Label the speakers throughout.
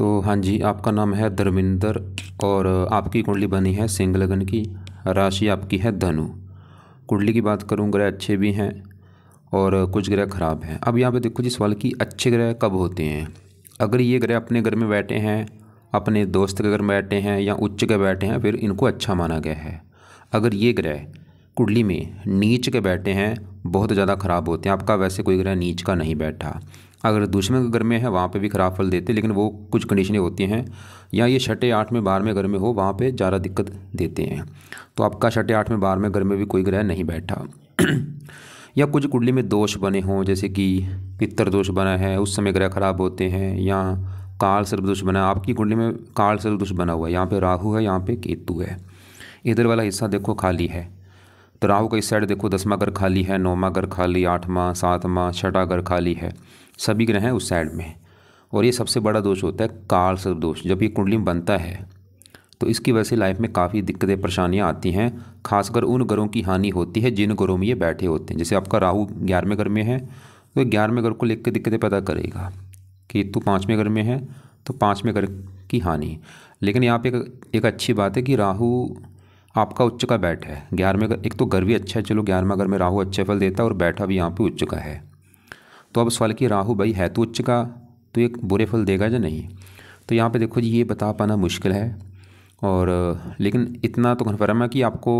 Speaker 1: तो हाँ जी, आपका नाम है धर्मिंदर और आपकी कुंडली बनी है सिंह लगन की। राशि आपकी है धनु। कुंडली की बात करूँ, ग्रह अच्छे भी हैं और कुछ ग्रह खराब हैं। अब यहाँ पे देखो जी, सवाल कि अच्छे ग्रह कब होते हैं। अगर ये ग्रह अपने घर में बैठे हैं, अपने दोस्त के घर में बैठे हैं या उच्च के बैठे हैं, फिर इनको अच्छा माना गया है। अगर ये ग्रह कुंडली में नीच के बैठे हैं, बहुत ज़्यादा खराब होते हैं। आपका वैसे कोई ग्रह नीच का नहीं बैठा। अगर दुश्मन के घर में है, वहाँ पे भी खराब फल देते, लेकिन वो कुछ कंडीशनें होती हैं। या ये छठे 8वें 12वें घर में हो, वहाँ पे ज़्यादा दिक्कत देते हैं। तो आपका छठे 8वें 12वें घर में भी कोई ग्रह नहीं बैठा। या कुछ कुंडली में दोष बने हों, जैसे कि पितर दोष बना है, उस समय ग्रह खराब होते हैं। या काल सर्प दोष बना, आपकी कुंडली में काल सर्प दोष बना हुआ है, यहाँ पे राहु है, यहाँ पे केतु है। इधर वाला हिस्सा देखो खाली है, तो राहु का इस साइड देखो 10वां घर खाली है, 9वां घर खाली, 8वां 7वां 6ठा घर खाली है, सभी ग्रह हैं उस साइड में। और ये सबसे बड़ा दोष होता है काल सर्प दोष। जब ये कुंडली में बनता है तो इसकी वजह से लाइफ में काफ़ी दिक्कतें परेशानियां आती हैं। खासकर उन घरों की हानि होती है जिन घरों में ये बैठे होते हैं। जैसे आपका राहु 11वें घर में है, तो 11वें घर को लेकर दिक्कतें पैदा करेगा। केतु 5वें घर में है, तो 5वें घर की हानि। लेकिन यहाँ पे एक अच्छी बात है कि राहु आपका उच्च का बैठ है 11वें घर। एक तो घर भी अच्छा है, चलो 11वें घर में राहु अच्छे फल देता है और बैठा भी यहाँ पे उच्च का है। तो अब सवाल कि राहु भाई है तो उच्च का, तो एक बुरे फल देगा या नहीं। तो यहाँ पे देखो जी, ये बता पाना मुश्किल है। और लेकिन इतना तो कन्फर्म है कि आपको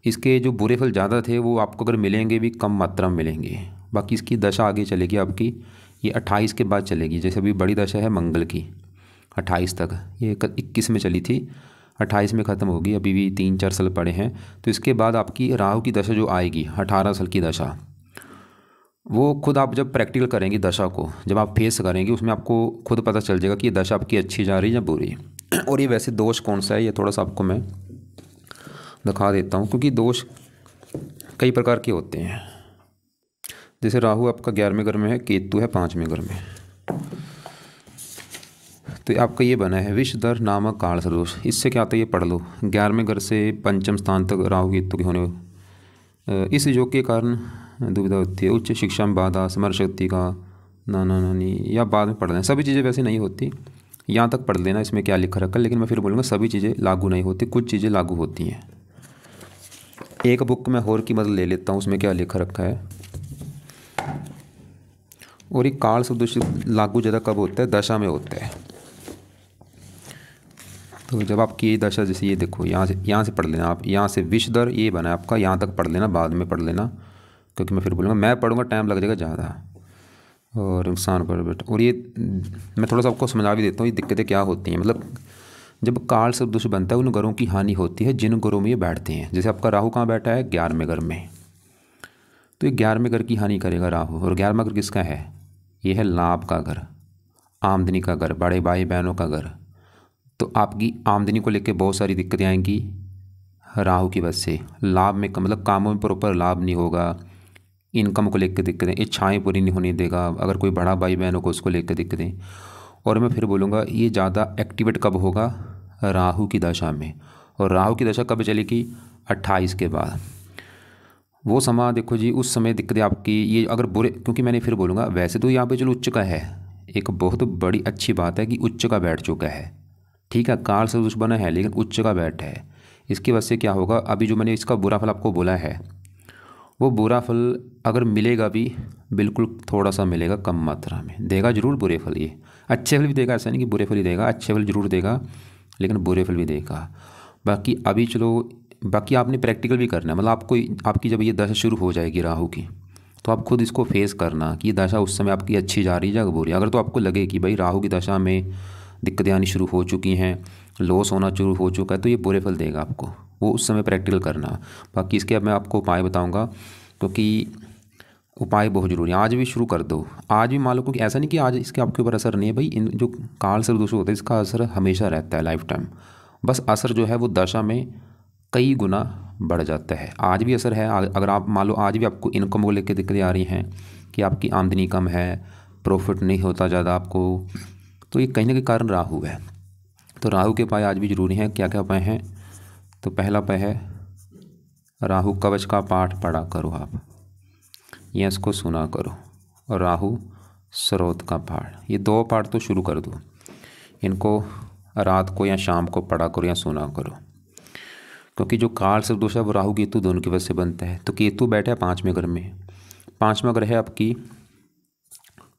Speaker 1: इसके जो बुरे फल ज़्यादा थे वो आपको अगर मिलेंगे भी कम मात्रा में मिलेंगे। बाकी इसकी दशा आगे चलेगी आपकी, ये 28 के बाद चलेगी। जैसे अभी बड़ी दशा है मंगल की 28 तक, ये 21 में चली थी, 28 में ख़त्म होगी। अभी भी 3-4 साल पड़े हैं। तो इसके बाद आपकी राहु की दशा जो आएगी 18 साल की दशा, वो खुद आप जब प्रैक्टिकल करेंगे दशा को, जब आप फेस करेंगे, उसमें आपको खुद पता चल जाएगा कि ये दशा आपकी अच्छी जा रही है या बुरी। और ये वैसे दोष कौन सा है, ये थोड़ा सा आपको मैं दिखा देता हूँ, क्योंकि दोष कई प्रकार के होते हैं। जैसे राहु आपका 11वें घर में है, केतु है 5वें घर में, तो आपका ये बना है विषधर नामक काल सदोष। इससे क्या आता है ये पढ़ लो। 11वें घर से पंचम स्थान तक राहु केतु के होने, इस योग के कारण दुविधा होती है, उच्च शिक्षा में बाधा, स्मरण शक्ति का नाना नानी, या बाद में पढ़ लेना। सभी चीज़ें वैसे नहीं होती, यहाँ तक पढ़ लेना इसमें क्या लिखा रखा है। लेकिन मैं फिर बोलूँगा सभी चीज़ें लागू नहीं होती, कुछ चीज़ें लागू होती हैं। एक बुक में और की मदद ले लेता हूँ, उसमें क्या लिखा रखा है। और ये काल शब्द लागू ज़्यादा कब होता है, दशा में होता है। तो जब आपकी ये दशा, जैसे ये देखो, यहाँ से पढ़ लेना आप, यहाँ से विषधर ये बना है आपका, यहाँ तक पढ़ लेना, बाद में पढ़ लेना, क्योंकि मैं फिर बोलूँगा मैं पढ़ूँगा टाइम लग जाएगा ज़्यादा और नुकसान पर बेटा। और ये मैं थोड़ा सा आपको समझा भी देता हूँ ये दिक्कतें क्या होती हैं। मतलब जब काल शब्द दोष बनता है, उन घरों की हानि होती है जिन घरों में ये बैठते हैं। जैसे आपका राहु कहाँ बैठा है, 11वें घर में, तो ये 11वें घर की हानि करेगा राहु। और 11वां घर किसका है, ये है लाभ का घर, आमदनी का घर, बड़े भाई बहनों का घर। तो आपकी आमदनी को लेकर बहुत सारी दिक्कतें आएंगी राहु की वजह से। लाभ में मतलब कामों में प्रॉपर लाभ नहीं होगा, इनकम को लेकर दिक्कतें, इच्छाएं पूरी नहीं होने देगा। अगर कोई बड़ा भाई बहन को, उसको लेकर दिक्कतें। और मैं फिर बोलूँगा ये ज़्यादा एक्टिवेट कब होगा, राहु की दशा में। और राहु की दशा कब चलेगी, 28 के बाद। वो समय देखो जी, उस समय दिक्कतें आपकी ये अगर बुरे, क्योंकि मैंने फिर बोलूँगा वैसे तो यहाँ पे चलो उच्च का है, एक बहुत बड़ी अच्छी बात है कि उच्च का बैठ चुका है, ठीक है, काल से दुश्मन है, लेकिन उच्च का बैठ है। इसकी वजह से क्या होगा, अभी जो मैंने इसका बुरा फल आपको बोला है, वो बुरा फल अगर मिलेगा भी बिल्कुल थोड़ा सा मिलेगा, कम मात्रा में देगा जरूर बुरे फल। ये अच्छे फल भी देगा, ऐसा नहीं कि बुरे फल ही देगा, अच्छे फल जरूर देगा, लेकिन बुरे फल भी देगा। बाकी अभी चलो, बाकी आपने प्रैक्टिकल भी करना है। मतलब आपको, आपकी जब ये दशा शुरू हो जाएगी राहु की, तो आप खुद इसको फेस करना कि ये दशा उस समय आपकी अच्छी जा रही है या बुरी। अगर तो आपको लगे कि भाई राहु की दशा में दिक्कतें आनी शुरू हो चुकी हैं, लॉस होना शुरू हो चुका है, तो ये बुरे फल देगा आपको, वो उस समय प्रैक्टिकल करना। बाकी इसके अब मैं आपको उपाय बताऊंगा, क्योंकि उपाय बहुत ज़रूरी है। आज भी शुरू कर दो, आज भी मान लो, क्योंकि ऐसा नहीं कि आज इसके आपके ऊपर असर नहीं है भाई। इन जो काल सर्प दोष होता है, इसका असर हमेशा रहता है, लाइफ टाइम। बस असर जो है वो दशा में कई गुना बढ़ जाता है। आज भी असर है। अगर आप मान लो आज भी आपको इनकम को लेकर दिक्कतें आ रही हैं कि आपकी आमदनी कम है, प्रॉफिट नहीं होता ज़्यादा आपको, तो ये कहीं ना कहीं कारण राहु है। तो राहु के उपाय आज भी ज़रूरी हैं। क्या क्या उपाय हैं, तो पहला उपाय है राहु कवच का पाठ पढ़ा करो आप, या इसको सुना करो। और राहु स्रोत का पाठ, ये 2 पाठ तो शुरू कर दो। इनको रात को या शाम को पढ़ा करो या सुना करो, क्योंकि जो काल सर्प दोष है वो राहु केतु दोनों की वजह से बनता है। तो केतु बैठा है 5वें घर में, 5वां घर है आपकी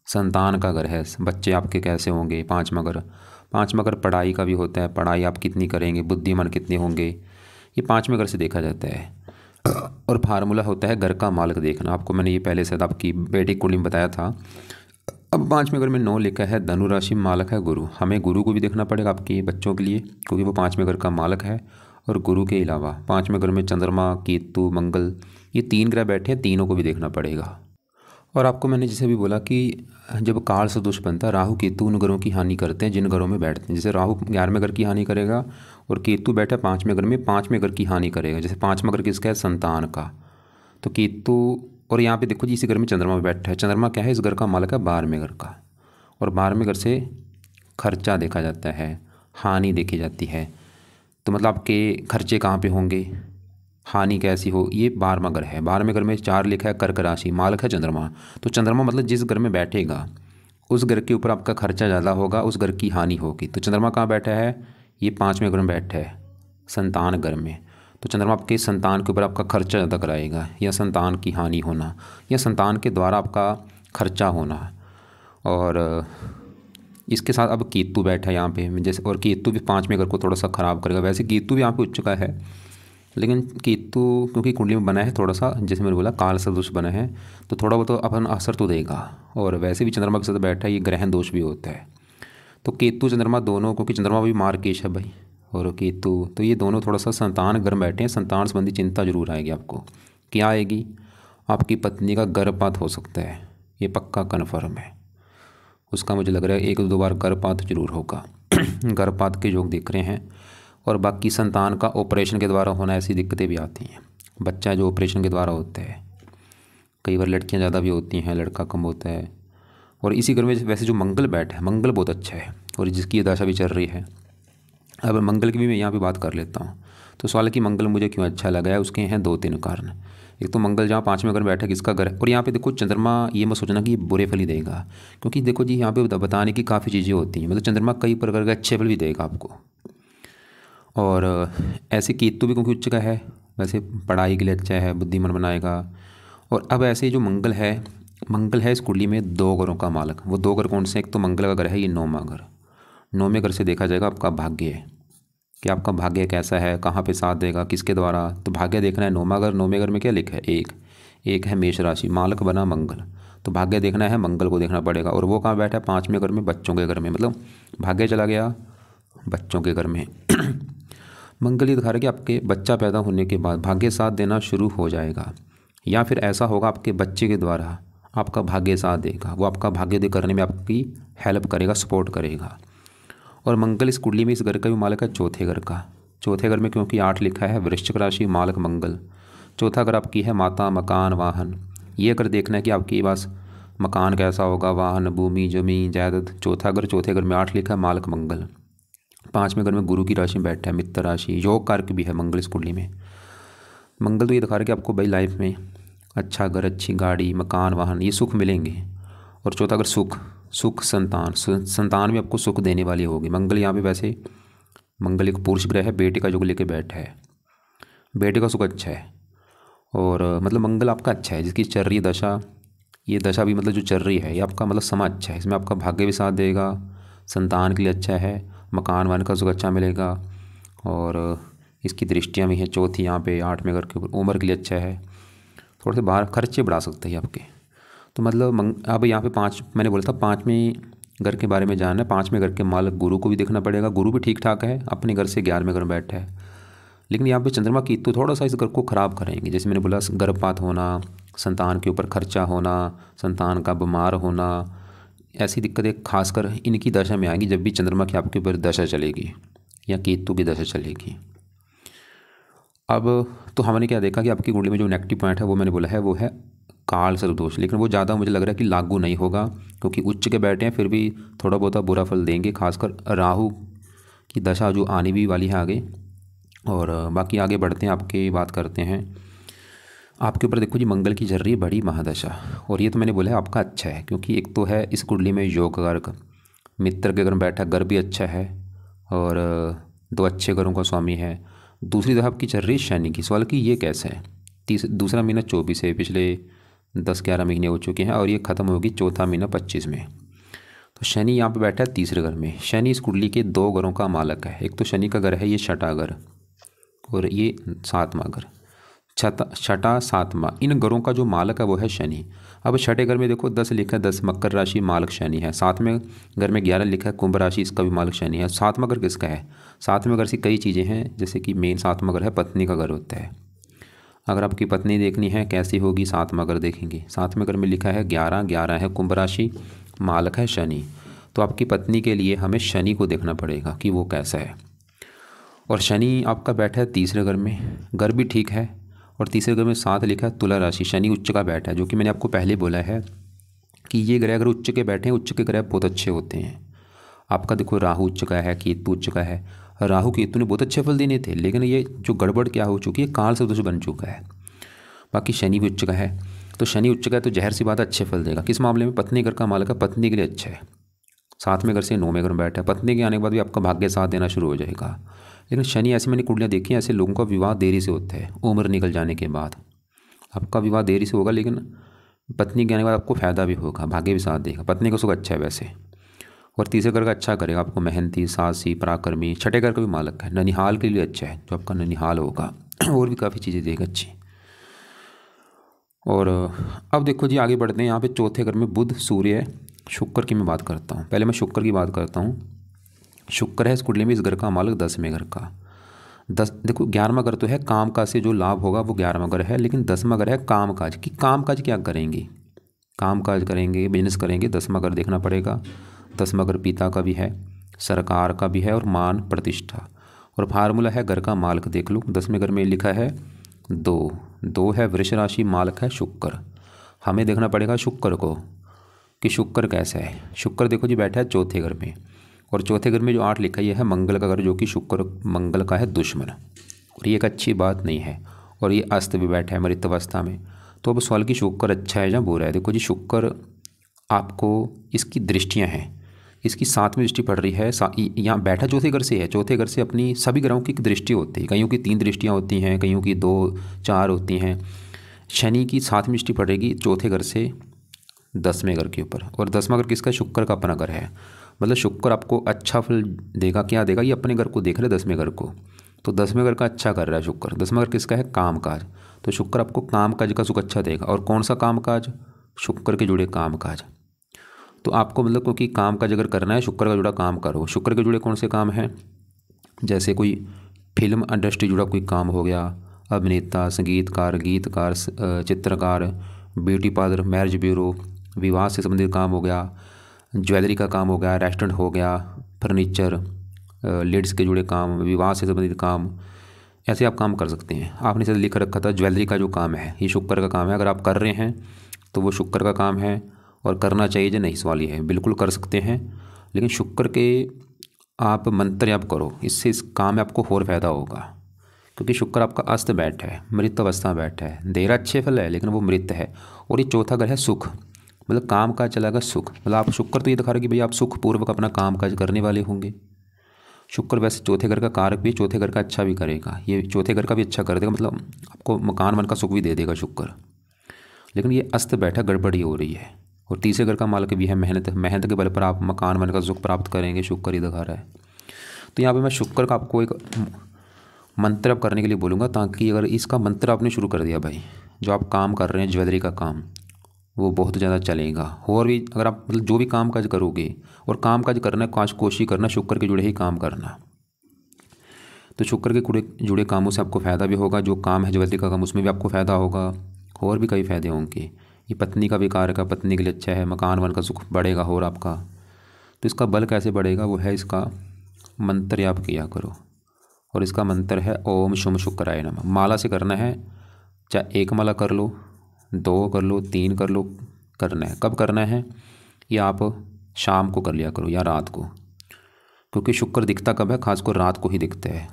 Speaker 1: संतान का घर है, बच्चे आपके कैसे होंगे। 5वां घर पढ़ाई का भी होता है, पढ़ाई आप कितनी करेंगे, बुद्धिमान कितने होंगे, ये 5वें घर से देखा जाता है। और फार्मूला होता है घर का मालक देखना, आपको मैंने ये पहले से आपकी वैदिक कुंडली में बताया था। अब 5वें घर में 9 लिखा है, धनु राशि मालक है गुरु, हमें गुरु को भी देखना पड़ेगा आपके बच्चों के लिए, क्योंकि वो 5वें घर का मालक है। और गुरु के अलावा 5वें घर में चंद्रमा, केतु, मंगल, ये 3 ग्रह बैठे हैं, तीनों को भी देखना पड़ेगा। और आपको मैंने जैसे भी बोला कि जब काल से दोष बनता है, राहु केतु उन ग्रहों की हानि करते हैं जिन घरों में बैठते हैं। जैसे राहु 11वें घर की हानि करेगा और केतु बैठा 5वें घर में 5वें घर की हानि करेगा। जैसे 5वां घर किसका है, संतान का, तो केतु। और यहाँ पे देखो जी, इसी घर में चंद्रमा बैठा है, चंद्रमा क्या है, इस घर का मालक है 12वें घर का। और 12वें घर से खर्चा देखा जाता है, हानि देखी जाती है। तो मतलब आपके खर्चे कहाँ पे होंगे, हानि कैसी हो, ये 12वां घर है। 12वें घर में 4 लिखा है, कर्क राशि मालक है चंद्रमा। तो चंद्रमा मतलब जिस घर में बैठेगा उस घर के ऊपर आपका खर्चा ज़्यादा होगा, उस घर की हानि होगी। तो चंद्रमा कहाँ बैठा है, ये 5वें घर में बैठा है, संतान घर में। तो चंद्रमा आपके संतान के ऊपर आपका खर्चा ज़्यादा कराएगा, या संतान की हानि होना, या संतान के द्वारा आपका खर्चा होना। और इसके साथ अब केतु बैठा है यहाँ पे, जैसे, और केतु भी 5वें घर को थोड़ा सा ख़राब करेगा। वैसे केतु भी यहाँ पे उच्च का है, लेकिन केतु क्योंकि कुंडली में बना है थोड़ा सा, जैसे मैंने बोला काल सदृश बना है, तो थोड़ा बहुत तो अपन असर तो देगा। और वैसे भी चंद्रमा के साथ बैठा है, ये ग्रहण दोष भी होता है। तो केतु चंद्रमा दोनों, क्योंकि चंद्रमा भी मार्केश है भाई, और केतु, तो ये दोनों थोड़ा सा संतान घर में बैठे हैं। संतान संबंधी चिंता जरूर आएगी आपको। क्या आएगी, आपकी पत्नी का गर्भपात हो सकता है, ये पक्का कन्फर्म है। उसका मुझे लग रहा है 1-2 बार गर्भपात जरूर होगा। गर्भपात के योग दिख रहे हैं। और बाकी संतान का ऑपरेशन के द्वारा होना, ऐसी दिक्कतें भी आती हैं। बच्चा जो ऑपरेशन के द्वारा होता है, कई बार लड़कियां ज़्यादा भी होती हैं, लड़का कम होता है। और इसी घर में वैसे जो मंगल बैठा है, मंगल बहुत अच्छा है, और जिसकी दशा भी चल रही है। अब मंगल की भी मैं यहाँ पे बात कर लेता हूँ। तो सवाल है कि मंगल मुझे क्यों अच्छा लगा है, उसके हैं 2-3 कारण। एक तो मंगल जहाँ 5वें घर में बैठा है, किसका घर है। और यहाँ पे देखो चंद्रमा, ये मत सोचना कि बुरे फल ही देगा, क्योंकि देखो जी यहाँ पे बताने की काफ़ी चीज़ें होती हैं। मतलब चंद्रमा कई प्रकार के अच्छे फल भी देगा आपको। और ऐसे केतु भी क्योंकि उच्च का है, वैसे पढ़ाई के लिए अच्छा है, बुद्धिमान बनाएगा। और अब ऐसे जो मंगल है इस कुंडली में 2 घरों का मालक। वो 2 घर कौन से, एक तो मंगल का घर है ये 9वां घर। 9वें घर से देखा जाएगा आपका भाग्य, कि आपका भाग्य कैसा है, कहाँ पे साथ देगा, किसके द्वारा। तो भाग्य देखना है 9वां घर। 9वें घर में क्या लिखा है, एक है मेष राशि, मालक बना मंगल। तो भाग्य देखना है, मंगल को देखना पड़ेगा। और वो कहाँ बैठा है, 5वें घर में, बच्चों के घर में। मतलब भाग्य चला गया बच्चों के घर में। मंगल ये दिखा रहा है कि आपके बच्चा पैदा होने के बाद भाग्य साथ देना शुरू हो जाएगा, या फिर ऐसा होगा आपके बच्चे के द्वारा आपका भाग्य साथ देगा, वो आपका भाग्य दे करने में आपकी हेल्प करेगा, सपोर्ट करेगा। और मंगल इस कुंडली में इस घर का भी मालक है 4थे घर का। 4थे घर में क्योंकि 8 लिखा है, वृश्चिक राशि मालक मंगल। 4था घर आपकी है माता, मकान, वाहन। ये अगर देखना है कि आपके पास मकान कैसा होगा, वाहन, भूमि, जमीन, जायदाद। 4था घर, 4थे घर में 8 लिखा है, मालक मंगल। 5वें घर में गुरु की राशि में बैठा है, मित्र राशि, योग कारक भी है मंगल इस कुंडली में। मंगल तो ये दिखा रहा है कि आपको भाई लाइफ में अच्छा घर, अच्छी गाड़ी, मकान, वाहन, ये सुख मिलेंगे। और 4था घर सुख संतान भी आपको सुख देने वाली होगी। मंगल यहाँ पे वैसे मंगल एक पुरुष ग्रह है, बेटे का योग लेके बैठा है, बेटे का सुख अच्छा है। और मतलब मंगल आपका अच्छा है, जिसकी चल रही दशा, ये दशा भी मतलब जो चल रही है, ये आपका मतलब समय अच्छा है, इसमें आपका भाग्य भी साथ देगा, संतान के लिए अच्छा है, मकान वान का सुख अच्छा मिलेगा। और इसकी दृष्टियाँ भी हैं, चौथी यहाँ पे 8वें घर के ऊपर, उम्र के लिए अच्छा है। थोड़े से बाहर खर्चे बढ़ा सकते हैं आपके। तो मतलब अब यहाँ पे 5 मैंने बोला था 5वें घर के बारे में जानना है। 5वें घर के मालक गुरु को भी देखना पड़ेगा। गुरु भी ठीक ठाक है, अपने घर से 11वें घर में बैठा है, लेकिन यहाँ पे चंद्रमा केतु थोड़ा सा इस घर को ख़राब करेंगे। जैसे मैंने बोला, गर्भपात होना, संतान के ऊपर खर्चा होना, संतान का बीमार होना, ऐसी दिक्कतें खासकर इनकी दशा में आएंगी जब भी चंद्रमा की आपके ऊपर दशा चलेगी या केतु की दशा चलेगी। अब तो हमने क्या देखा कि आपकी कुंडली में जो नेगेटिव पॉइंट है वो मैंने बोला है, वो है काल सर्प दोष। लेकिन वो ज़्यादा मुझे लग रहा है कि लागू नहीं होगा, क्योंकि उच्च के बैठे हैं, फिर भी थोड़ा बहुत बुरा फल देंगे। खासकर राहु की दशा जो आने भी वाली है आगे। और बाकी आगे बढ़ते हैं, आपके बात करते हैं। आपके ऊपर देखो जी, मंगल की चल रही है बड़ी महादशा, और ये तो मैंने बोला है आपका अच्छा है, क्योंकि एक तो है इस कुंडली में योग कारक मित्र के घर में बैठा, घर भी अच्छा है और दो अच्छे घरों का स्वामी है। दूसरी तरफ आपकी चल रही शनि की। सवाल कि ये कैसा है। दूसरा महीना 24 है, पिछले 10-11 महीने हो चुके हैं और ये ख़त्म होगी चौथा महीना 25 में। तो शनि यहाँ पे बैठा है तीसरे घर में। शनि इस कुंडली के 2 घरों का मालक है। एक तो शनि का घर है ये छठा घर और ये 7वां घर। छठा 7वां, इन घरों का जो मालक है वो है शनि। अब छठे घर में देखो 10 लिखा है, 10 मकर राशि मालक शनि है। 7वें घर में 11 लिखा है, कुंभ राशि, इसका भी मालक शनि है। 7वां घर किसका है। 7वें घर से कई चीज़ें हैं, जैसे कि मेन 7वां घर है पत्नी का घर होता है। अगर आपकी पत्नी देखनी है कैसी होगी, 7वां घर देखेंगे। 7वें घर में लिखा है 11 है, कुंभ राशि, मालक है शनि। तो आपकी पत्नी के लिए हमें शनि को देखना पड़ेगा कि वो कैसा है। और शनि आपका बैठा है तीसरे घर में, घर भी ठीक है। और तीसरे घर में 7 लिखा है, तुला राशि, शनि उच्च का बैठा है। जो कि मैंने आपको पहले बोला है कि ये ग्रह अगर उच्च के बैठे हैं, उच्च के ग्रह बहुत अच्छे होते हैं। आपका देखो राहु उच्च का है, केतु उच्च का है। राहु केतु ने बहुत अच्छे फल देने थे, लेकिन ये जो गड़बड़ क्या हो चुकी है, काल सदृश बन चुका है। बाकी शनि भी उच्च का है, तो शनि उच्च का है तो जहर सी बात अच्छे फल देगा। किस मामले में, पत्नी घर का मालक है, पत्नी के लिए अच्छा है। 7वें घर से 9वें घर में बैठा है, पत्नी के आने के बाद भी आपका भाग्य साथ देना शुरू हो जाएगा। लेकिन शनि, ऐसे मैंने कुंडलियाँ देखी हैं, ऐसे लोगों का विवाह देरी से होता है, उम्र निकल जाने के बाद। आपका विवाह देरी से होगा, लेकिन पत्नी के आने के बाद आपको फ़ायदा भी होगा, भाग्य भी साथ देगा। पत्नी का सुख अच्छा है वैसे। और तीसरे घर का अच्छा करेगा आपको, मेहनती, साहसी, पराक्रमी। छठे घर का भी मालक है, ननिहाल के लिए अच्छा है, जो आपका ननिहाल होगा। और भी काफ़ी चीज़ें देगा अच्छी। और अब देखो जी, आगे बढ़ते हैं। यहाँ पे चौथे घर में बुध, सूर्य, शुक्र की मैं बात करता हूँ। पहले मैं शुक्र की बात करता हूँ। शुक्र है इस कुंडली में इस घर का मालक 10वें घर का। देखो 11वां घर तो है काम काज से जो लाभ होगा वो 11वां घर है, लेकिन 10वां घर है काम काज की। काम काज क्या करेंगे, काम काज करेंगे, बिजनेस करेंगे, 10वां घर देखना पड़ेगा। 10वां घर पिता का भी है, सरकार का भी है और मान प्रतिष्ठा। और फार्मूला है घर का मालक देख लो। 10वें घर में लिखा है 2 है, वृष राशि, मालक है शुक्र। हमें देखना पड़ेगा शुक्र को कि शुक्र कैसा है। शुक्र देखो जी बैठा है चौथे घर में, और चौथे घर में जो 8 लिखा है ये है मंगल का घर, जो कि शुक्र मंगल का है दुश्मन। और ये एक अच्छी बात नहीं है। और ये अस्त भी बैठा है मृत अवस्था में। तो अब सवाल कि शुक्र अच्छा है या बुरा है। देखो जी, शुक्र आपको, इसकी दृष्टियां हैं, इसकी 7वीं दृष्टि पड़ रही है। यहाँ बैठा चौथे घर से है। चौथे घर से अपनी सभी ग्रहों की दृष्टि होती है, कईयों की 3 दृष्टियाँ होती हैं, कईयों की 2-4 होती हैं। शनि की 7वीं दृष्टि पड़ेगी चौथे घर से 10वें घर के ऊपर। और 10वां घर किसका, शुक्र का अपना घर है। मतलब शुक्र आपको अच्छा फल देगा। क्या देगा, ये अपने घर को देख रहे 10वें घर को। तो 10वें घर का अच्छा कर रहा है शुक्र। 10वां घर किसका है, काम काज। तो शुक्र आपको काम काज का सुख अच्छा देगा। और कौन सा काम काज, शुक्र के जुड़े काम काज। तो आपको मतलब क्योंकि काम काज अगर करना है, शुक्र का जुड़ा काम करो। शुक्र के जुड़े कौन से काम हैं, जैसे कोई फिल्म इंडस्ट्री जुड़ा कोई काम हो गया, अभिनेता, संगीतकार, गीतकार, चित्रकार, ब्यूटी पार्लर, मैरिज ब्यूरो, विवाह से संबंधित काम हो गया, ज्वेलरी का काम हो गया, रेस्टोरेंट हो गया, फर्नीचर, लेडीज़ के जुड़े काम, विवाह से संबंधित काम, ऐसे आप काम कर सकते हैं। आपने इसे लिख रखा था ज्वेलरी का जो काम है ये शुक्र का काम है। अगर आप कर रहे हैं तो वो शुक्र का काम है। और करना चाहिए या नहीं, सवाल ये है। बिल्कुल कर सकते हैं, लेकिन शुक्र के आप मंत्र आप करो, इससे इस काम में आपको और फायदा होगा। क्योंकि शुक्र आपका अस्त बैठा है, मृत अवस्था में बैठा है। देर अच्छे फल है लेकिन वो मृत है। और ये चौथा घर है सुख, मतलब काम काज चलाएगा सुख। मतलब आप शुक्र तो ये दिखा रहे कि भाई आप सुखपूर्वक अपना काम काज करने वाले होंगे। शुक्र वैसे चौथे घर का कारक भी, चौथे घर का अच्छा भी करेगा। ये चौथे घर का भी अच्छा कर देगा, मतलब आपको मकान वन का सुख भी दे देगा शुक्र। लेकिन ये अस्त बैठा गड़बड़ी हो रही है। और तीसरे घर का मालक भी है मेहनत। मेहनत के बल पर आप मकान वन का सुख प्राप्त करेंगे, शुक्र ही दिखा रहा है। तो यहाँ पे मैं शुक्र का आपको एक मंत्र आप करने के लिए बोलूँगा, ताकि अगर इसका मंत्र आपने शुरू कर दिया भाई, जो आप काम कर रहे हैं ज्वेलरी का काम, वो बहुत ज़्यादा चलेगा। और भी अगर आप मतलब जो भी काम काज करोगे, और काम काज करना है, कोशिश करना शुक्र के जुड़े ही काम करना। तो शुक्र के जुड़े कामों से आपको फ़ायदा भी होगा। जो काम है ज्वेलरी का काम, उसमें भी आपको फ़ायदा होगा। और भी कई फ़ायदे होंगे। ये पत्नी का भी कार्य का, पत्नी के लिए अच्छा है। मकान वन का सुख बढ़ेगा और आपका। तो इसका बल कैसे बढ़ेगा, वो है इसका मंत्र आप किया करो। और इसका मंत्र है ओम शुम शुक्राय नमः। माला से करना है, चाहे 1 माला कर लो, 2 कर लो, 3 कर लो, करना है। कब करना है, ये आप शाम को कर लिया करो या रात को। क्योंकि शुक्र दिखता कब है, खासकर रात को ही दिखता है।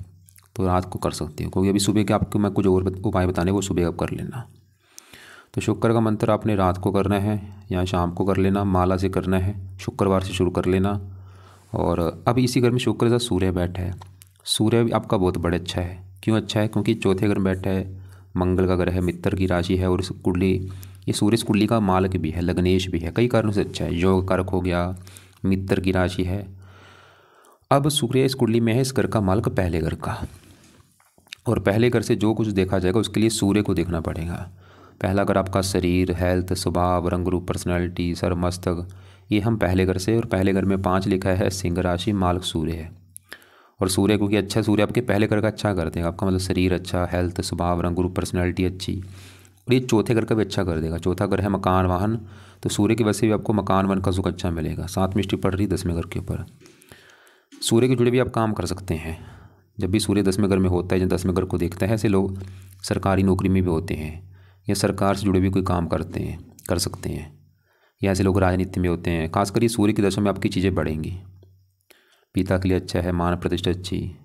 Speaker 1: तो रात को कर सकते हो, क्योंकि अभी सुबह के आपको मैं कुछ और उपाय बताने, वो सुबह आप कर लेना। तो शुक्र का मंत्र आपने रात को करना है या शाम को कर लेना। माला से करना है, शुक्रवार से शुरू कर लेना। और अब इसी घर में शुक्र के साथ सूर्य बैठा है। सूर्य भी आपका बहुत बड़ा अच्छा है। क्यों अच्छा है? क्योंकि चौथे घर में बैठा है, मंगल का ग्रह है, मित्र की राशि है, और इस कुंडली, ये सूर्य इस कुंडली का मालक भी है, लग्नेश भी है, कई कारणों से अच्छा है। योग कारक हो गया, मित्र की राशि है। अब सूर्य इस कुंडली में है, इस घर का मालक पहले घर का, और पहले घर से जो कुछ देखा जाएगा उसके लिए सूर्य को देखना पड़ेगा। पहला घर आपका शरीर, हेल्थ, स्वभाव, रंग रूप, पर्सनैलिटी, सर, मस्तक, ये हम पहले घर से, और पहले घर में 5 लिखा है, सिंह राशि, मालक सूर्य है। और सूर्य क्योंकि अच्छा, सूर्य आपके पहले घर का अच्छा कर देगा, आपका मतलब शरीर अच्छा, हेल्थ, स्वभाव, रंग रूप, पर्सनैलिटी अच्छी, और ये चौथे घर का भी अच्छा कर देगा। चौथा घर है मकान वाहन, तो सूर्य की वजह से भी आपको मकान वाहन का सुख अच्छा मिलेगा। 7 मिष्टि पड़ रही 10वें घर के ऊपर। सूर्य के जुड़े भी आप काम कर सकते हैं। जब भी सूर्य 10वें घर में होता है, जब 10वें घर को देखता है, ऐसे लोग सरकारी नौकरी में भी होते हैं, या सरकार से जुड़े भी कोई काम कर सकते हैं, या ऐसे लोग राजनीति में होते हैं। खासकर ये सूर्य की दशा में आपकी चीज़ें बढ़ेंगी। पिता के लिए अच्छा है, मान प्रतिष्ठा अच्छी।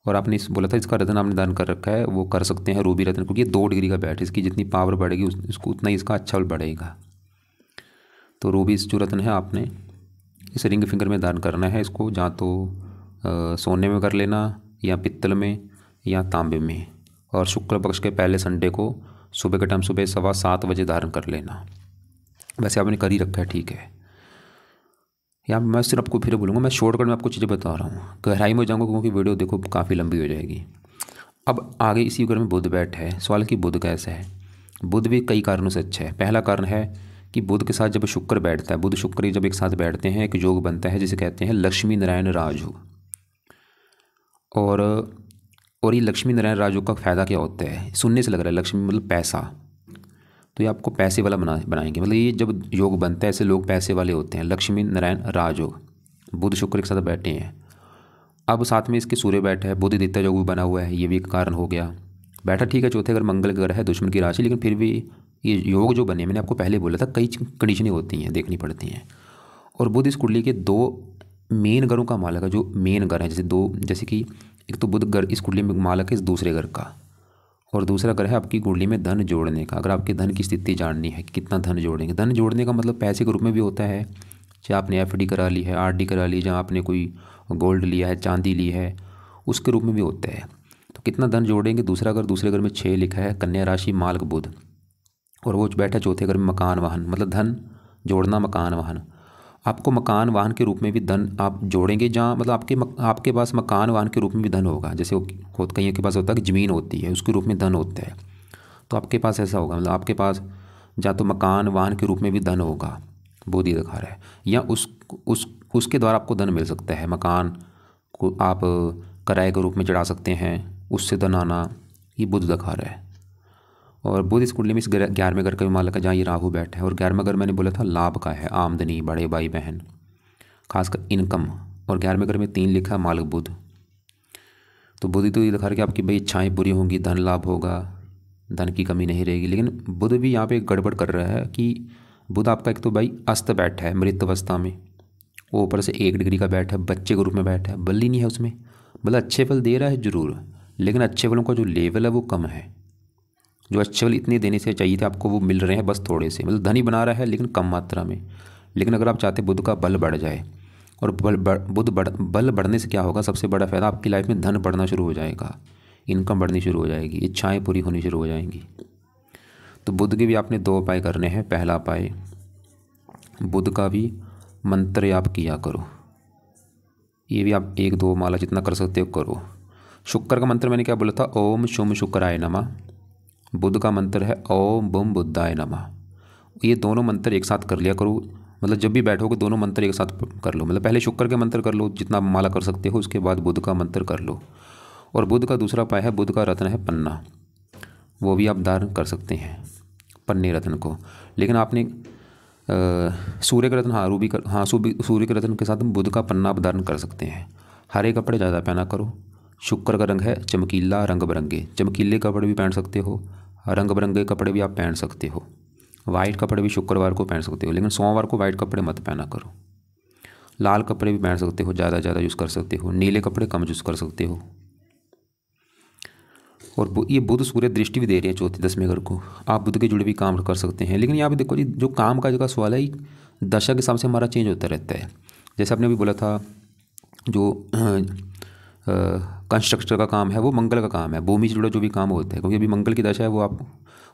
Speaker 1: और आपने बोला था इसका रत्न आपने दान कर रखा है, वो कर सकते हैं रूबी रत्न, क्योंकि ये 2 डिग्री का बैठ, इसकी जितनी पावर बढ़ेगी उसको उतना ही इसका अच्छा बढ़ेगा। तो रूबी जो रत्न है आपने इस रिंग फिंगर में दान करना है। इसको या तो सोने में कर लेना, या पित्तल में, या तांबे में, और शुक्ल पक्ष के पहले संडे को सुबह के टाइम, सुबह 7:15 बजे धारण कर लेना। वैसे आपने कर ही रखा है, ठीक है। या मैं सिर्फ आपको फिर बोलूँगा, मैं शॉर्टकट में आपको चीज़ें बता रहा हूँ, गहराई में जाऊँगा क्योंकि वीडियो देखो काफ़ी लंबी हो जाएगी। अब आगे इसी घर में बुध बैठ है। सवाल कि बुध कैसा है? बुध भी कई कारणों से अच्छा है। पहला कारण है कि बुध के साथ जब शुक्र बैठता है, बुध शुक्र जब एक साथ बैठते हैं, एक योग बनता है जिसे कहते हैं लक्ष्मी नारायण राजयोग। और ये लक्ष्मी नारायण राजयोग का फ़ायदा क्या होता है? सुनने से लग रहा है लक्ष्मी मतलब पैसा, तो ये आपको पैसे वाला बनाएंगे। मतलब ये जब योग बनता है, ऐसे लोग पैसे वाले होते हैं। लक्ष्मी नारायण राजयोग, बुध शुक्र के साथ बैठे हैं। अब साथ में इसके सूर्य बैठा है, बुध दित्ता योग भी बना हुआ है, ये भी एक कारण हो गया। बैठा ठीक है, चौथे घर मंगल ग्रह है, दुश्मन की राशि, लेकिन फिर भी ये योग जो बने, मैंने आपको पहले बोला था, कई कंडीशनें होती हैं, देखनी पड़ती हैं। और बुध इस कुंडली के 2 मेन घरों का मालक है, जो मेन घर है। जैसे कि एक तो बुध घर इस कुंडली में मालक है इस दूसरे घर का, और दूसरा घर है आपकी कुंडली में धन जोड़ने का। अगर आपके धन की स्थिति जाननी है कि कितना धन जोड़ेंगे, धन जोड़ने का मतलब पैसे के रूप में भी होता है, चाहे आपने एफडी करा ली है, आरडी करा ली, जहाँ आपने कोई गोल्ड लिया है, चांदी ली है, उसके रूप में भी होता है। तो कितना धन जोड़ेंगे? दूसरे घर में 6 लिखा है, कन्या राशि, मालक बुध, और वो बैठा चौथे घर में मकान वाहन, मतलब धन जोड़ना, मकान वाहन। आपको मकान वाहन के रूप में भी धन आप जोड़ेंगे, जहाँ मतलब आपके पास मकान वाहन के रूप में भी धन होगा। जैसे कईयों के पास होता है कि ज़मीन होती है, उसके रूप में धन होता है, तो आपके पास ऐसा होगा। मतलब आपके पास या तो मकान वाहन के रूप में भी धन होगा, बुध ही दिखा रहा है, या उसके द्वारा आपको धन मिल सकता है। मकान को आप किराए के रूप में चढ़ा सकते हैं, उससे धन आना, ये बुध दिखा रहा है। और बुध इस कुंडली में इस 11वें घर का भी मालक है, जहाँ ये राहु बैठा है। और 11वां घर मैंने बोला था लाभ का है, आमदनी, बड़े भाई बहन, खासकर इनकम। और 11वें घर में 3 लिखा है, मालक बुध। तो बुध तो ये दिखा रहा है कि आपकी भाई इच्छाएँ पूरी होंगी, धन लाभ होगा, धन की कमी नहीं रहेगी। लेकिन बुध भी यहाँ पे गड़बड़ कर रहा है कि बुध आपका एक तो भाई अस्त बैठा है मृत अवस्था में, वो ऊपर से 1 डिग्री का बैठा है, बच्चे के रूप में बैठा है, बल ही नहीं है उसमें। मतलब अच्छे फल दे रहा है जरूर, लेकिन अच्छे फलों का जो लेवल है वो कम है। जो अच्छे फल इतने देने से चाहिए थे आपको, वो मिल रहे हैं बस थोड़े से। मतलब धन ही बना रहा है लेकिन कम मात्रा में। लेकिन अगर आप चाहते बुध का बल बढ़ जाए, और बल बढ़ने से क्या होगा? सबसे बड़ा फ़ायदा, आपकी लाइफ में धन बढ़ना शुरू हो जाएगा, इनकम बढ़नी शुरू हो जाएगी, इच्छाएँ पूरी होनी शुरू हो जाएंगी। तो बुध के भी आपने 2 उपाय करने हैं। पहला उपाय, बुध का भी मंत्र आप किया करो, ये भी आप 1-2 माला जितना कर सकते हो करो। शुक्र का मंत्र मैंने क्या बोला था? ओम शुम शुक्राय नमः। बुध का मंत्र है ओम बुम बुद्धाय नमः। ये दोनों मंत्र एक साथ कर लिया करो। मतलब जब भी बैठोगे दोनों मंत्र एक साथ कर लो। मतलब पहले शुक्र के मंत्र कर लो जितना माला कर सकते हो, उसके बाद बुध का मंत्र कर लो। और बुध का दूसरा उपाय है, बुध का रत्न है पन्ना, वो भी आप धारण कर सकते हैं, पन्ने रत्न को। लेकिन आपने सूर्य के रत्न, सूर्य के रत्न के साथ हम बुध का पन्ना आप धारण कर सकते हैं। हरे कपड़े ज़्यादा पहना करो। शुक्र का रंग है चमकीला, रंग बिरंगे, चमकीले कपड़े भी पहन सकते हो, रंग बिरंगे कपड़े भी आप पहन सकते हो। वाइट कपड़े भी शुक्रवार को पहन सकते हो, लेकिन सोमवार को वाइट कपड़े मत पहना करो। लाल कपड़े भी पहन सकते हो, ज़्यादा यूज़ कर सकते हो। नीले कपड़े कम यूज़ कर सकते हो। और ये बुध सूर्य दृष्टि भी दे रही है चौथे 10वें घर को। आप बुध के जुड़े भी काम कर सकते हैं। लेकिन यहाँ पे देखो जी, जो काम काज का सवाल है, दशा के हिसाब से हमारा चेंज होता रहता है। जैसे आपने अभी बोला था जो कंस्ट्रक्टर का काम है वो मंगल का काम है, भूमि से जुड़ा जो भी काम होता है, क्योंकि अभी मंगल की दशा है वो आप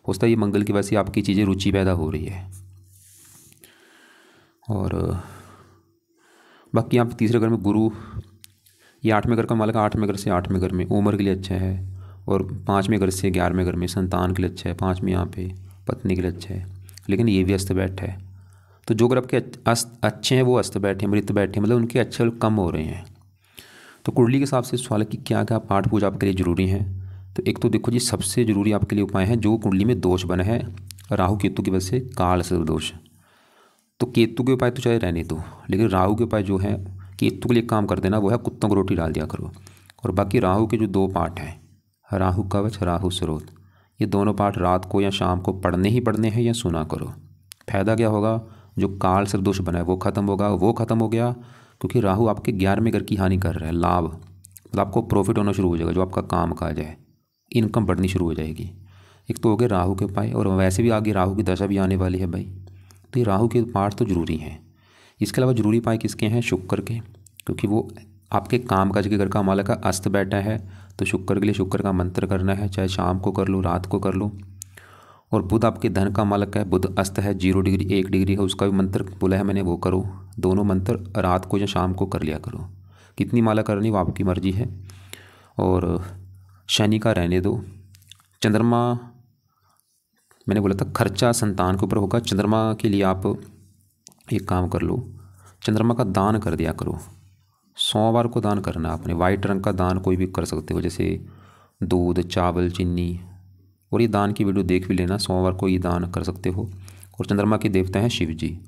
Speaker 1: होता है, ये मंगल की वजह से आपकी चीज़ें रुचि पैदा हो रही है। और बाकी यहाँ पे तीसरे घर में गुरु, ये 8वें घर का मालिक, 8वें घर से 8वें घर में उम्र के लिए अच्छा है, और 5वें घर से 11वें घर में संतान के लिए अच्छा है, 5वें यहाँ पे पत्नी के लिए अच्छा है, लेकिन ये भी अस्त बैठ है। तो जो ग्रह आपके अच्छे हैं वो अस्त बैठे, मृत बैठे, मतलब उनके अच्छे कम हो रहे हैं। तो कुंडली के हिसाब से सवाल की क्या क्या पाठ पूजा आपके लिए ज़रूरी है। तो एक तो देखो जी, सबसे ज़रूरी आपके लिए उपाय है जो कुंडली में दोष बना है राहु केतु की वजह से, काल सर्प दोष। तो केतु के उपाय तो चाहे रहने दो, लेकिन राहु के उपाय जो है, केतु के लिए काम कर देना, वो है कुत्तों को रोटी डाल दिया करो। और बाकी राहु के जो 2 पाठ हैं, राहु कवच, राहु स्रोत, ये दोनों पाठ रात को या शाम को पढ़ने ही पढ़ने हैं या सुना करो। फायदा क्या होगा, जो काल सर्प दोष बना है वो खत्म होगा, वो खत्म हो गया क्योंकि राहु आपके 11वें घर की हानि कर रहा है। लाभ मतलब आपको प्रॉफिट होना शुरू हो जाएगा, जो आपका काम काज है, इनकम बढ़नी शुरू हो जाएगी। एक तो हो गए राहु के उपाय, और वैसे भी आगे राहु की दशा भी आने वाली है भाई, तो ये राहु के पाठ तो जरूरी हैं। इसके अलावा जरूरी उपाय किसके हैं, शुक्र के, क्योंकि वो आपके काम काज के घर का मालिक का अस्त बैठा है। तो शुक्र के लिए शुक्र का मंत्र करना है, चाहे शाम को कर लो, रात को कर लो। और बुध आपके धन का मालिक है, बुध अस्त है, 0 डिग्री 1 डिग्री है, उसका भी मंत्र बोला है मैंने, वो करो। दोनों मंत्र रात को या शाम को कर लिया करो। कितनी माला करनी वो आपकी मर्जी है। और शनि का रहने दो। चंद्रमा मैंने बोला था खर्चा संतान के ऊपर होगा, चंद्रमा के लिए आप एक काम कर लो, चंद्रमा का दान कर दिया करो। सोमवार को दान करना आपने, वाइट रंग का दान कोई भी कर सकते हो, जैसे दूध, चावल, चीनी। और ये दान की वीडियो देख भी लेना, सोमवार को ये दान कर सकते हो। और चंद्रमा के देवता हैं शिव जी,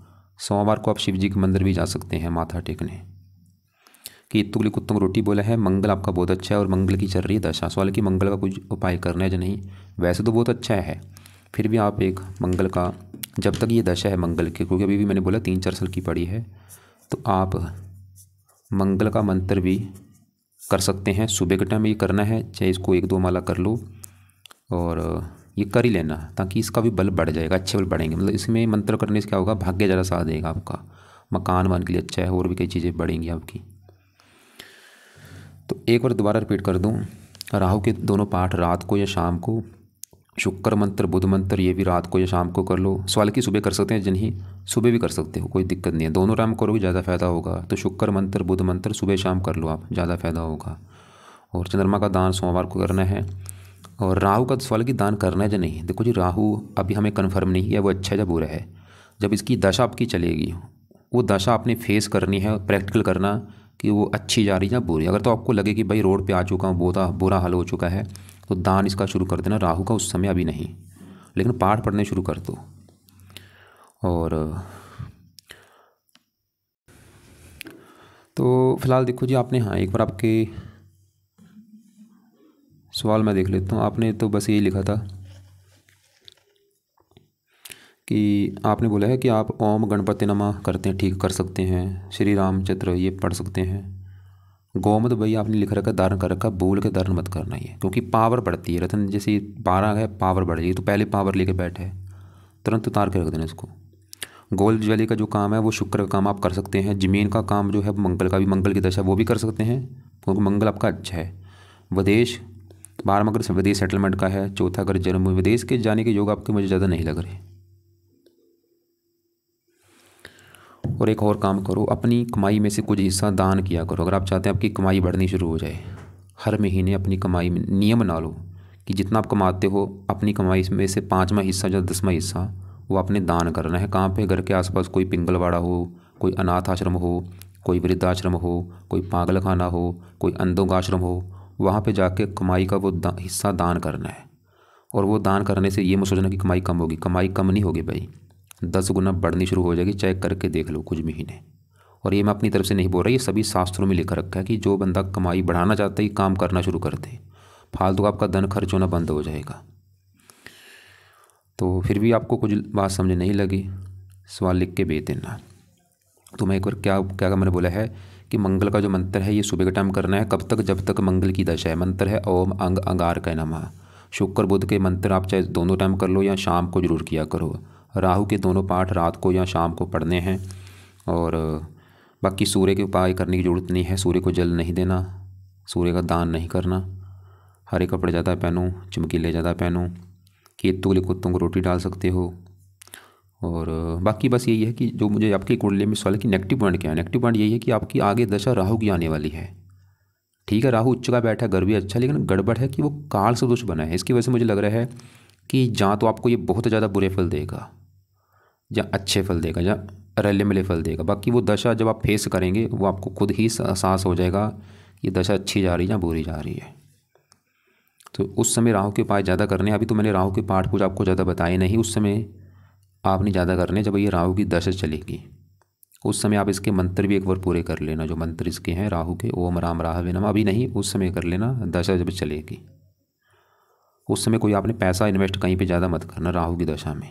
Speaker 1: सोमवार को आप शिव जी के मंदिर भी जा सकते हैं माथा टेकने। केतु के लिए कुत्तों को रोटी बोला है। मंगल आपका बहुत अच्छा है, और मंगल की चल रही है दशा। सवाल कि मंगल का कुछ उपाय करना है या नहीं, वैसे तो बहुत अच्छा है, फिर भी आप एक मंगल का, जब तक ये दशा है मंगल की, क्योंकि अभी भी मैंने बोला 3-4 साल की पड़ी है, तो आप मंगल का मंत्र भी कर सकते हैं। सुबह के टाइम में ये करना है, चाहे इसको 1-2 माला कर लो, और ये कर ही लेना, ताकि इसका भी बल बढ़ जाएगा, अच्छे बल बढ़ेंगे। मतलब इसमें मंत्र करने से क्या होगा, भाग्य ज़्यादा साथ देगा आपका, मकान वन के लिए अच्छा है, और भी कई चीज़ें बढ़ेंगी आपकी। तो एक बार दोबारा रिपीट कर दूं, राहु के दोनों पाठ रात को या शाम को, शुक्र मंत्र, बुध मंत्र, ये भी रात को या शाम को कर लो। सवाल की सुबह कर सकते हैं जिन्हीं, सुबह भी कर सकते हो, कोई दिक्कत नहीं है, दोनों टाइम करोगे ज़्यादा फ़ायदा होगा। तो शुक्र मंत्र, बुध मंत्र सुबह शाम कर लो आप, ज़्यादा फ़ायदा होगा। और चंद्रमा का दान सोमवार को करना है। और राहु का सवाल की दान करना है या नहीं, देखो जी, राहु अभी हमें कन्फर्म नहीं है वो अच्छा है या बुरा है। जब इसकी दशा आपकी चलेगी, वो दशा आपने फेस करनी है, प्रैक्टिकल करना कि वो अच्छी जा रही है या बुरी। अगर तो आपको लगे कि भाई रोड पे आ चुका हूँ, बहुत बुरा हाल हो चुका है, तो दान इसका शुरू कर देना राहु का, उस समय अभी नहीं, लेकिन पाठ पढ़ने शुरू कर दो। और तो फिलहाल देखो जी, आपने, हाँ, एक बार आपके सवाल मैं देख लेता हूँ। आपने तो बस यही लिखा था कि आपने बोला है कि आप ओम गणपति नमः करते हैं, ठीक, कर सकते हैं। श्री रामचंद्र ये पढ़ सकते हैं। गोमद भाई आपने लिख रखा, धारण कर रखा, भूल के धारण मत करना ये, क्योंकि पावर बढ़ती है। रतन जैसे 12 है, पावर बढ़ जाएगी, तो पहले पावर लेके बैठे है, तुरंत उतार के रख देना इसको। गोल्ड ज्वेलरी का जो काम है वो शुक्र का काम आप कर सकते हैं। जमीन का काम जो है मंगल का भी, मंगल की दशा वो भी कर सकते हैं, क्योंकि मंगल आपका अच्छा है। विदेश, 12वां घर विदेश सेटलमेंट का है। चौथा घर जन्म, विदेश के जाने के योग आपके मुझे ज़्यादा नहीं लग रहे। और एक और काम करो, अपनी कमाई में से कुछ हिस्सा दान किया करो। अगर आप चाहते हैं आपकी कमाई बढ़नी शुरू हो जाए, हर महीने अपनी कमाई में नियम बना लो कि जितना आप कमाते हो, अपनी कमाई में से 5वां हिस्सा या 10वां हिस्सा वो आपने दान करना है। कहाँ पे, घर के आसपास कोई पिंगलवाड़ा हो, कोई अनाथ आश्रम हो, कोई वृद्धाश्रम हो, कोई पागल खाना हो, कोई अंधों का आश्रम हो, वहाँ पे जाके कमाई का वो हिस्सा दान करना है। और वो दान करने से ये मत सोचना कि कमाई कम होगी, कमाई कम नहीं होगी भाई, 10 गुना बढ़नी शुरू हो जाएगी। चेक करके देख लो कुछ महीने। और ये मैं अपनी तरफ से नहीं बोल रहा, ये सभी शास्त्रों में लिखा रखा है कि जो बंदा कमाई बढ़ाना चाहता है, काम करना शुरू कर दे, फालतू आपका धन खर्च होना बंद हो जाएगा। तो फिर भी आपको कुछ बात समझ नहीं लगी, सवाल लिख के भेज देना। तो मैं एक बार क्या क्या मैंने बोला है कि मंगल का जो मंत्र है ये सुबह के टाइम करना है। कब तक, जब तक मंगल की दशा है। मंत्र है ओम अंग अंगार का नमः। शुक्र बुध के मंत्र आप चाहे दोनों टाइम कर लो या शाम को जरूर किया करो। राहु के दोनों पाठ रात को या शाम को पढ़ने हैं। और बाकी सूर्य के उपाय करने की ज़रूरत नहीं है। सूर्य को जल नहीं देना, सूर्य का दान नहीं करना, हरे कपड़े ज़्यादा पहनो, चमकीले ज़्यादा पहनो, केतु के लिए कुत्तों को रोटी डाल सकते हो। और बाकी बस यही है कि जो मुझे आपकी कुंडली में सवाल है कि नेगेटिव पॉइंट क्या है। नेगेटिव पॉइंट यही है कि आपकी आगे दशा राहु की आने वाली है। ठीक है, राहु उच्च का बैठा, घर भी अच्छा, लेकिन गड़बड़ है कि वो काल से दोष बना है। इसकी वजह से मुझे लग रहा है कि जहाँ तो आपको ये बहुत ज़्यादा बुरे फल देगा या अच्छे फल देगा या रले मिले फल देगा। बाकी वो दशा जब आप फेस करेंगे वो आपको खुद ही एहसास हो जाएगा कि दशा अच्छी जा रही है या बुरी जा रही है। तो उस समय राहु के उपाय ज़्यादा करने। अभी तो मैंने राहु के पाठ कुछ आपको ज़्यादा बताए नहीं, उस समय आपने ज़्यादा करने जब ये राहु की दशा चलेगी उस समय आप इसके मंत्र भी एक बार पूरे कर लेना। जो मंत्र इसके हैं राहु के, ओम राम राहवे नमः, अभी नहीं उस समय कर लेना, दशा जब चलेगी उस समय कोई आपने पैसा इन्वेस्ट कहीं पे ज़्यादा मत करना राहु की दशा में।